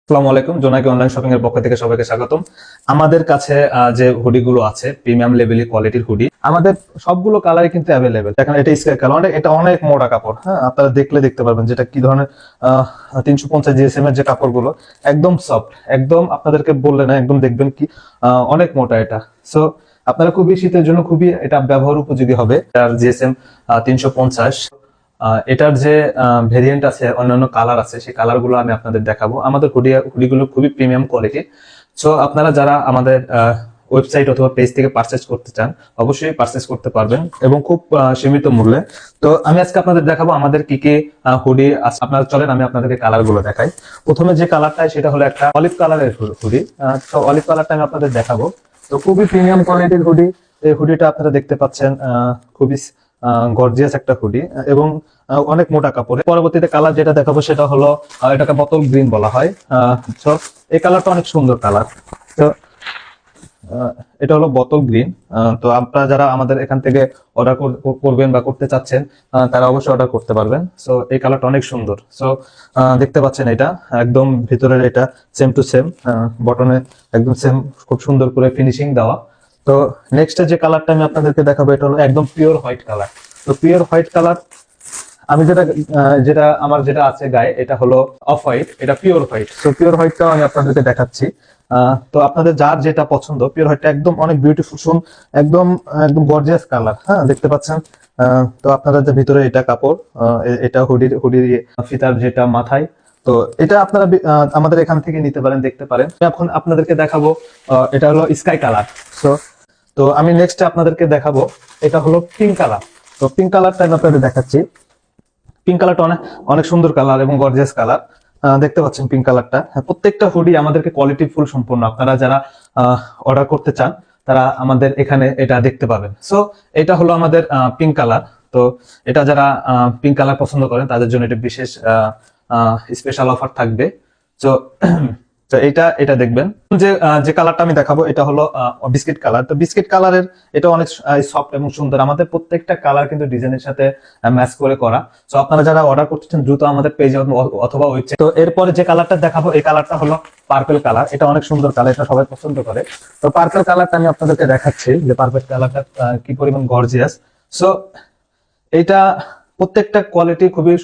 আসসালামু আলাইকুম, জোনাকি অনলাইন শপিং এর পক্ষ থেকে সবাইকে স্বাগতম। আমাদের কাছে যে হুডি গুলো আছে, প্রিমিয়াম লেভেলের কোয়ালিটির হুডি, আমাদের সবগুলো কালারই কিন্তু অ্যাভেলেবেল। দেখেন এটা স্কাই কালার, এটা অনেক মোটা কাপড়। হ্যাঁ, আপনারা দেখলে দেখতে পারবেন যেটা কি ধরনের 350 জিএসএম এর যে কাপড়গুলো, একদম সফট, একদম আপনাদেরকে বললে না, একদম দেখবেন কি অনেক মোটা এটা। সো আপনারা খুবই শীতের জন্য খুবই এটা ব্যবহার উপযোগী হবে। আর জিএসএম 350, এটার যে ভেরিয়েন্ট আছে, অন্যান্য কালার আছে, সেই কালার গুলো আমি আপনাদের দেখাবো। আমাদের হুডিগুলো খুবই প্রিমিয়াম কোয়ালিটি। সো আপনারা যারা আমাদের ওয়েবসাইট অথবা পেজ থেকে পারচেজ করতে চান, অবশ্যই পারচেজ করতে পারবেন এবং খুব সীমিত মূল্যে। তো আমি আজকে আপনাদের দেখাবো আমাদের কি কি হুডি আছে। আপনারা চলেন আমি আপনাদেরকে কালার গুলো দেখাই। প্রথমে যে কালারটা সেটা হলো একটা অলিভ কালারের হুডি। তো অলিভ কালারটা আমি আপনাদের দেখাবো। তো খুবই প্রিমিয়াম কোয়ালিটির হুডি। এই হুডিটা আপনারা দেখতে পাচ্ছেন, খুবই গর্জিয়াস একটা হুডি এবং অনেক মোটা কাপড়। পরবর্তীতে কালার যেটা দেখাবো সেটা হলো এটাকে বোতল গ্রিন বলা হয়। তো এই কালারটা অনেক সুন্দর কালার। তো এটা হলো বোতল গ্রিন। তো আপনারা যারা আমাদের এখান থেকে অর্ডার করবেন বা করতে চাচ্ছেন, তারা অবশ্যই অর্ডার করতে পারবেন। সো এই কালারটা অনেক সুন্দর। সো দেখতে পাচ্ছেন এটা একদম ভিতরের, এটা সেম টু সেম, বটনে একদম সেম, খুব সুন্দর করে ফিনিশিং দেওয়া। তো নেক্সট যে কালারটা আমি আপনাদেরকে দেখাবো এটা হলো একদম পিওর হোয়াইট কালার। তো পিওর হোয়াইট কালার, আমি যেটা আমার যেটা আছে গায়ে, এটা হলো অফ হোয়াইট, এটা পিওর হোয়াইট। তো পিওর হোয়াইটটাও আমি আপনাদেরকে দেখাচ্ছি। তো আপনাদের যার যেটা পছন্দ, পিওর হোয়াইটটা একদম অনেক বিউটিফুল, একদম একদম গর্জিয়াস কালার। হ্যাঁ, দেখতে পাচ্ছেন। তো আপনারা যে ভিতরে এটা কাপড়, এটা হুডির ফিতার যেটা মাথায়। তো এটা আপনারা আমাদের এখান থেকে নিতে পারেন, দেখতে পারেন। এখন আপনাদেরকে দেখাবো এটা হলো স্কাই কালার। তো আমি নেক্সট আপনাদেরকে দেখাবো এটা হলো পিঙ্ক কালার। তো পিঙ্ক কালারটা আমি আপনাদের দেখাচ্ছি। পিঙ্ক কালারটা অনেক অনেক সুন্দর কালার এবং গর্জিয়াস কালার। দেখতে পাচ্ছেন পিঙ্ক কালারটা। প্রত্যেকটা হুডি আমাদেরকে কোয়ালিটি ফুল সম্পূর্ণ। আপনারা যারা অর্ডার করতে চান তারা আমাদের এখানে এটা দেখতে পাবেন। সো এটা হলো আমাদের পিঙ্ক কালার। তো এটা যারা পিঙ্ক কালার পছন্দ করেন তাদের জন্য এটা বিশেষ স্পেশাল অফার থাকবে। তো তো এটা দেখবেন। যে কালারটা আমি দেখাবো এটা হলো বিস্কিট কালার। তো বিস্কিট কালারের এটা অনেক সফট এবং সুন্দর। আমাদের প্রত্যেকটা কালার কিন্তু ডিজাইনের সাথে ম্যাচ করে করা। তো আপনারা যারা অর্ডার করতেছেন দ্রুত আমাদের পেজে অথবা ওয়েবসাইট। তো এরপরে যে কালারটা দেখাবো এই কালারটা হলো পার্পল কালার। এটা অনেক সুন্দর কালার, এটা সবাই পছন্দ করে। তো পার্পল কালারটা আমি আপনাদেরকে দেখাচ্ছি যে পার্পল কালারটা কি পরিমাণ গর্জিয়াস। সো এটা প্রত্যেকটা কোয়ালিটি খুবই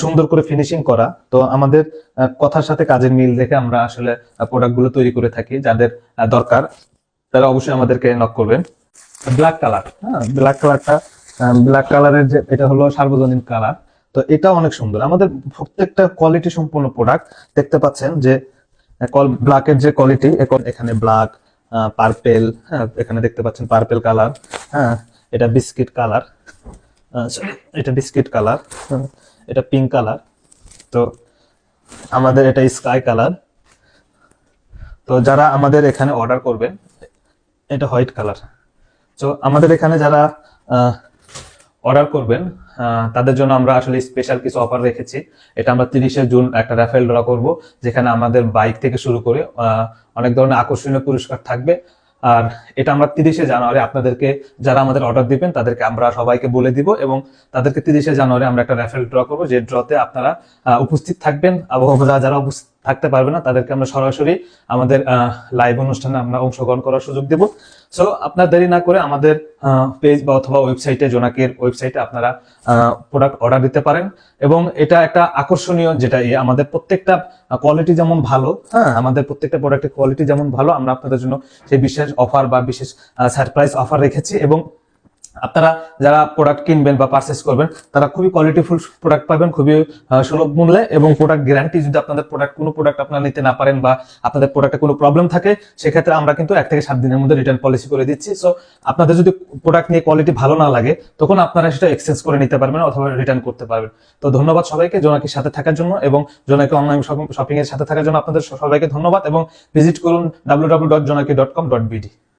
সুন্দর করে ফিনিশিং করা। তো আমাদের কথার সাথে কাজের মিল দেখে আমরা আসলে প্রোডাক্ট গুলো তৈরি করে থাকি। যাদের দরকার তারা অবশ্যই আমাদেরকে নক করবেন। ব্ল্যাক কালার, হ্যাঁ, ব্ল্যাক কালারের যে এটা হলো সার্বজনীন কালার। তো এটা অনেক সুন্দর। আমাদের প্রত্যেকটা কোয়ালিটি সম্পূর্ণ প্রোডাক্ট দেখতে পাচ্ছেন যে ব্ল্যাকের যে কোয়ালিটি, এখানে ব্ল্যাক, পার্পেল, হ্যাঁ, এখানে দেখতে পাচ্ছেন পার্পেল কালার। হ্যাঁ, এটা বিস্কিট কালার, এটা বিস্কিট কালার, এটা পিঙ্ক কালার। তো আমাদের এটা স্কাই কালার। তো যারা আমাদের এখানে অর্ডার করবেন, এটা হোয়াইট কালার। তো আমাদের এখানে যারা অর্ডার করবেন তাদের জন্য আমরা আসলে স্পেশাল কিছু অফার রেখেছি। এটা আমরা 30শে জুন একটা রাফেল ড্র করব, যেখানে আমাদের বাইক থেকে শুরু করে অনেক ধরনের আকর্ষণীয় পুরস্কার থাকবে। আর এটা আমরা 30শে জানুয়ারি আপনাদেরকে, যারা আমাদের অর্ডার দিবেন তাদেরকে আমরা সবাইকে বলে দিব এবং তাদেরকে 30শে জানুয়ারি আমরা একটা রাফেল ড্র করবো, যে ড্রতে আপনারা উপস্থিত থাকবেন। যারা উপস্থিত থাকতে পারবে না তাদেরকে আমরা সরাসরি আমাদের লাইভ অনুষ্ঠানে আমরা অংশগ্রহণ করার সুযোগ দেব। সো আপনার দেরি না করে আমাদের পেজ বা অথবা ওয়েবসাইটে, জোনাকির ওয়েবসাইটে আপনারা প্রোডাক্ট অর্ডার দিতে পারেন। এবং এটা একটা আকর্ষণীয়, যেটা আমাদের প্রত্যেকটা কোয়ালিটি যেমন ভালো, হ্যাঁ, আমাদের প্রত্যেকটা প্রোডাক্টের কোয়ালিটি যেমন ভালো, আমরা আপনাদের জন্য সেই বিশেষ অফার বা বিশেষ সারপ্রাইজ অফার রেখেছি। এবং আপনারা যারা প্রোডাক্ট কিনবেন বা পারচেস করবেন তারা খুবই কোয়ালিটিফুল প্রোডাক্ট পাবেন, খুবই সুলভ মূল্যে। এবং প্রোডাক্ট গ্যারান্টি, যদি আপনাদের কোনো প্রোডাক্ট আপনারা নিতে না পারেন বা আপনাদের প্রোডাক্টে কোনো প্রবলেম থাকে, সেক্ষেত্রে আমরা কিন্তু 1 থেকে 7 দিনের মধ্যে রিটার্ন পলিসি করে দিচ্ছি। সো আপনাদের যদি প্রোডাক্ট নিয়ে কোয়ালিটি ভালো না লাগে, তখন আপনারা সেটা এক্সচেঞ্জ করে নিতে পারবেন অথবা রিটার্ন করতে পারবেন। তো ধন্যবাদ সবাইকে জোনাকির সাথে থাকার জন্য এবং জোনাকি অনলাইন শপিং এর সাথে থাকার জন্য আপনাদের সবাইকে ধন্যবাদ। এবং ভিজিট করুন www.jonaki.com.bd।